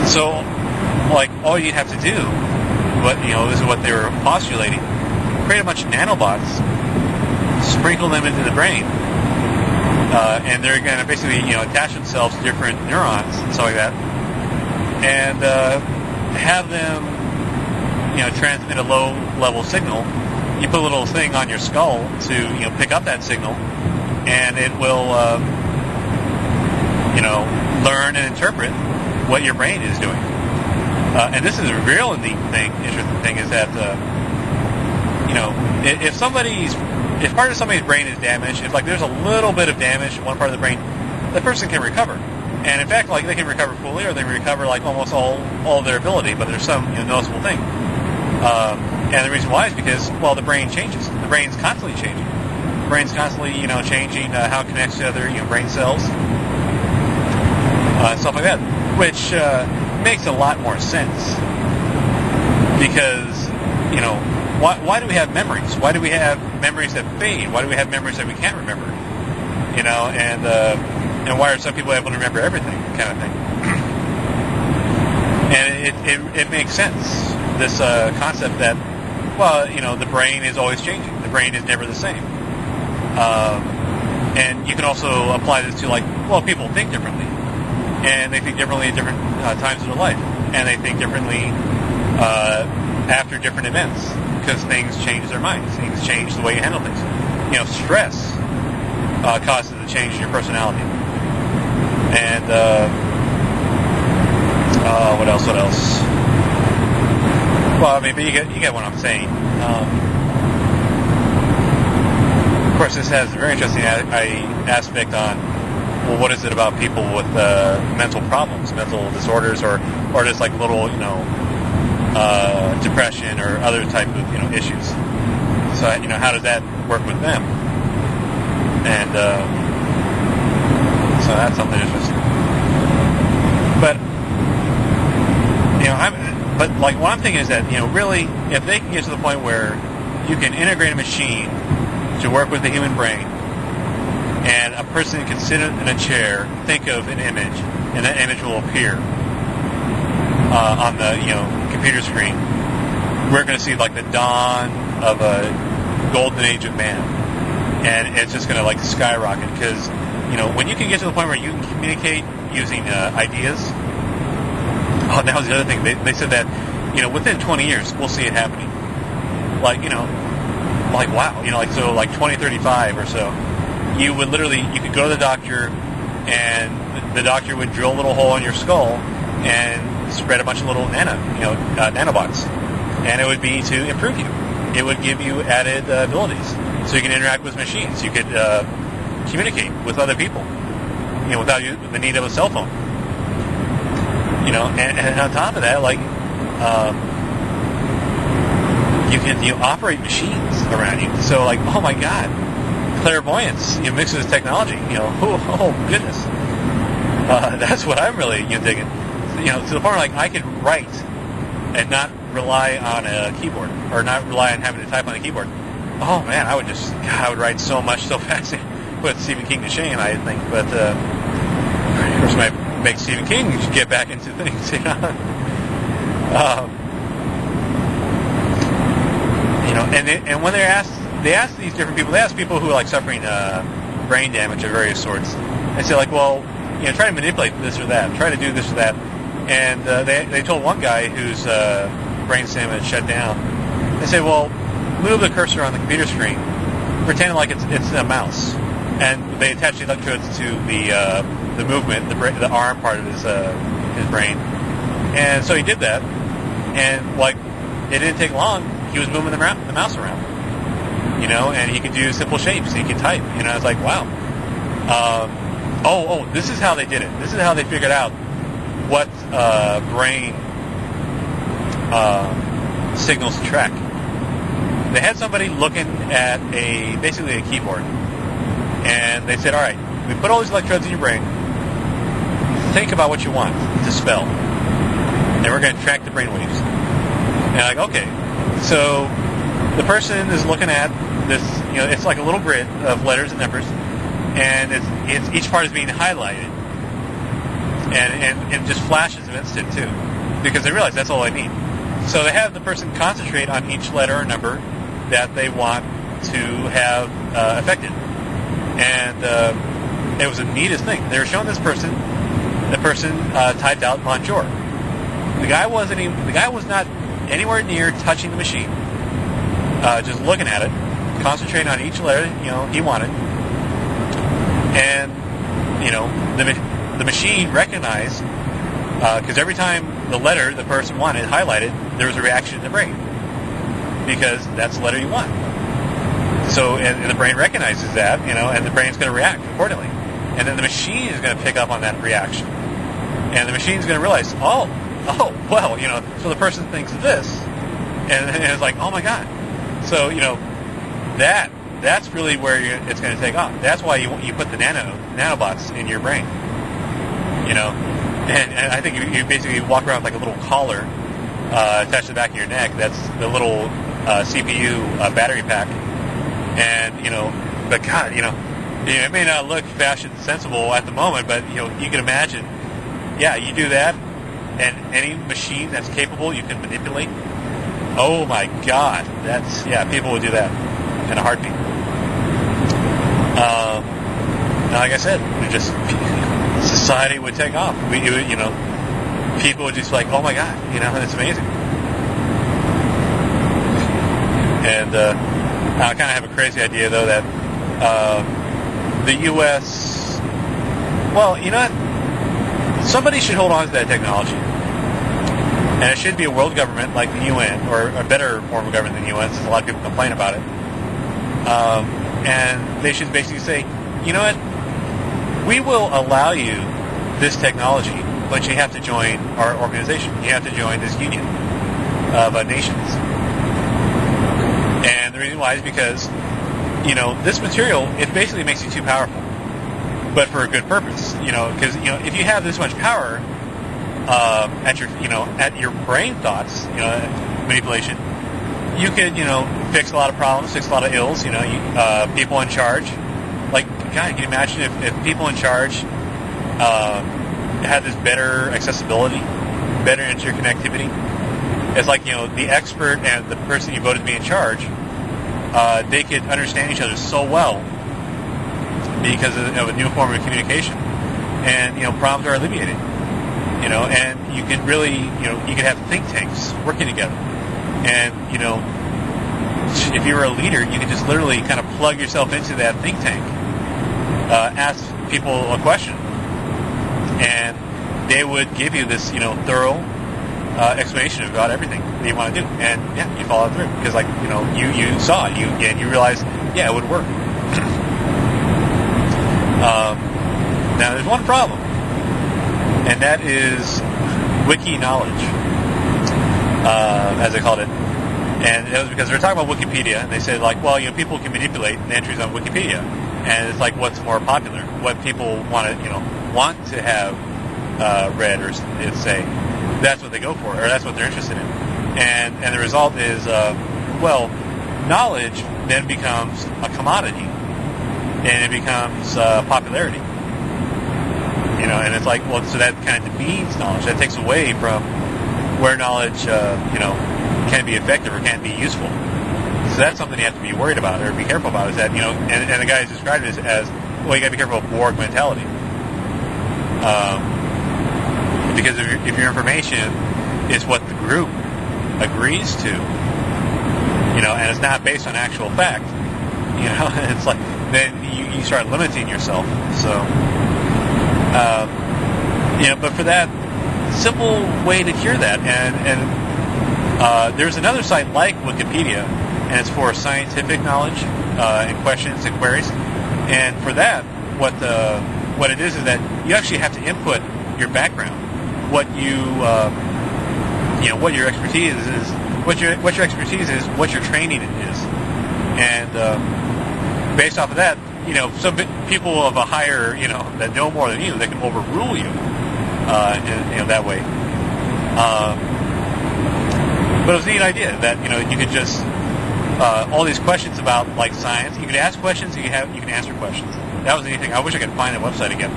So, like, all you have to do, this is what they were postulating, create a bunch of nanobots, sprinkle them into the brain, and they're going to basically, attach themselves to different neurons and stuff like that, and have them, transmit a low-level signal. You put a little thing on your skull to, pick up that signal, and it will, learn and interpret what your brain is doing. And this is a real interesting thing is that, if part of somebody's brain is damaged, if there's a little bit of damage in one part of the brain, the person can recover. And in fact, they can recover fully, or they can recover almost all of their ability, but there's some noticeable thing. And the reason why is because, the brain changes. The brain's constantly changing. The brain's constantly, changing how it connects to other, brain cells, stuff like that, which makes a lot more sense. Because, why do we have memories? Why do we have memories that fade? Why do we have memories that we can't remember? And why are some people able to remember everything, kind of thing? And it makes sense, this concept that, the brain is always changing. The brain is never the same. And you can also apply this to, people think differently. And they think differently at different times of their life. And they think differently after different events, because things change their minds. Things change the way you handle things. Stress causes a change in your personality. And what else? Well, but you get what I'm saying. Of course, this has a very interesting aspect on, what is it about people with mental problems, mental disorders, or just little, depression or other type of, issues. So, how does that work with them? And so that's something interesting. But, what I'm thinking is that, really, if they can get to the point where you can integrate a machine to work with the human brain, and a person can sit in a chair, think of an image, and that image will appear on the computer screen, we're going to see the dawn of a golden age of man, and it's just going to skyrocket, because when you can get to the point where you can communicate using ideas. Oh, that was the other thing. They said that within 20 years we'll see it happening. Wow. So 2035 or so. You could go to the doctor, and the doctor would drill a little hole in your skull and spread a bunch of little nanobots, and it would be to improve you. It would give you added abilities, so you can interact with machines. You could communicate with other people, without the need of a cell phone. And on top of that, you can operate machines around you. So oh my God. Clairvoyance, mixed with technology, oh goodness, that's what I'm really digging. To the point where I could write and not rely on a keyboard, or not rely on having to type on a keyboard. Oh man, I would write so much so fast. Put Stephen King to shame, I think. But of course, might make Stephen King get back into things. And when they ask these different people. They ask people who are suffering brain damage of various sorts. They say try to manipulate this or that, try to do this or that. And they told one guy whose brainstem had shut down. They say, move the cursor on the computer screen, pretend like it's a mouse, and they attach the electrodes to the movement, the arm part of his brain. And so he did that, and it didn't take long. He was moving the mouse around. And he could do simple shapes. He could type. I was wow. This is how they did it. This is how they figured out what brain signals to track. They had somebody looking at basically a keyboard, and they said, all right, we put all these electrodes in your brain. Think about what you want to spell, and we're going to track the brain waves. And okay. So the person is looking at this, it's like a little grid of letters and numbers, and it's each part is being highlighted. and just flashes of instant too, because they realize that's all I need. So they have the person concentrate on each letter or number that they want to have affected. And it was the neatest thing. They were showing this person. The person typed out bonjour. The guy was not anywhere near touching the machine. Just looking at it, concentrating on each letter he wanted, and the machine recognized, because every time the letter the person wanted highlighted, there was a reaction in the brain, because that's the letter you want. So, and the brain recognizes that, and the brain's going to react accordingly. And then the machine is going to pick up on that reaction. And the machine's going to realize, well, so the person thinks this, and it's like, oh my God. So, that's really where it's going to take off. That's why you put the nanobots in your brain. And I think you basically walk around with like a little collar attached to the back of your neck. That's the little CPU battery pack. And, but God, it may not look fashion sensible at the moment, but, you can imagine, you do that, and any machine that's capable you can manipulate. Oh my God, people would do that in a heartbeat. Like I said, society would take off. People would just be like, oh my God, it's amazing. And I kind of have a crazy idea, though, that the U.S., somebody should hold on to that technology. And it should be a world government like the UN, or a better form of government than the UN, since a lot of people complain about it. And they should basically say, you know what, we will allow you this technology, but you have to join our organization. You have to join this union of nations. And the reason why is because, this material, it basically makes you too powerful, but for a good purpose. Because, if you have this much power at your brain thoughts, manipulation, you could, fix a lot of problems, fix a lot of ills. People in charge, like, God, can you imagine if people in charge had this better accessibility, better interconnectivity? It's like, the expert and the person you voted to be in charge, they could understand each other so well because of a new form of communication, and problems are alleviated. And you can really, you can have think tanks working together, and if you were a leader, you could just literally kind of plug yourself into that think tank, ask people a question, and they would give you this, thorough explanation about everything that you want to do, and you follow through because, like, you saw it, and you realized, it would work. Now, there's one problem, and that is wiki knowledge, as they called it. And it was because they were talking about Wikipedia, and they said, like, well, people can manipulate the entries on Wikipedia, and it's like what's more popular, what people want to have read or say. That's what they go for, or that's what they're interested in. And the result is, knowledge then becomes a commodity, and it becomes popularity. And it's like, so that kind of demeans knowledge. That takes away from where knowledge, can be effective or can be useful. So that's something you have to be worried about or be careful about. Is that and the guy has described it as you got to be careful of Borg mentality. Because if your information is what the group agrees to, and it's not based on actual fact, it's like then you start limiting yourself. So, but for that simple way to cure that, and there's another site like Wikipedia, and it's for scientific knowledge and questions and queries. And for that, what it is that you actually have to input your background, what your expertise is, what your expertise is, what your training is, and based off of that, some people of a higher, that know more than you, they can overrule you, that way. But it was a neat idea that you could just all these questions about like science. You could ask questions, you can answer questions. That was the neat thing. I wish I could find that website again.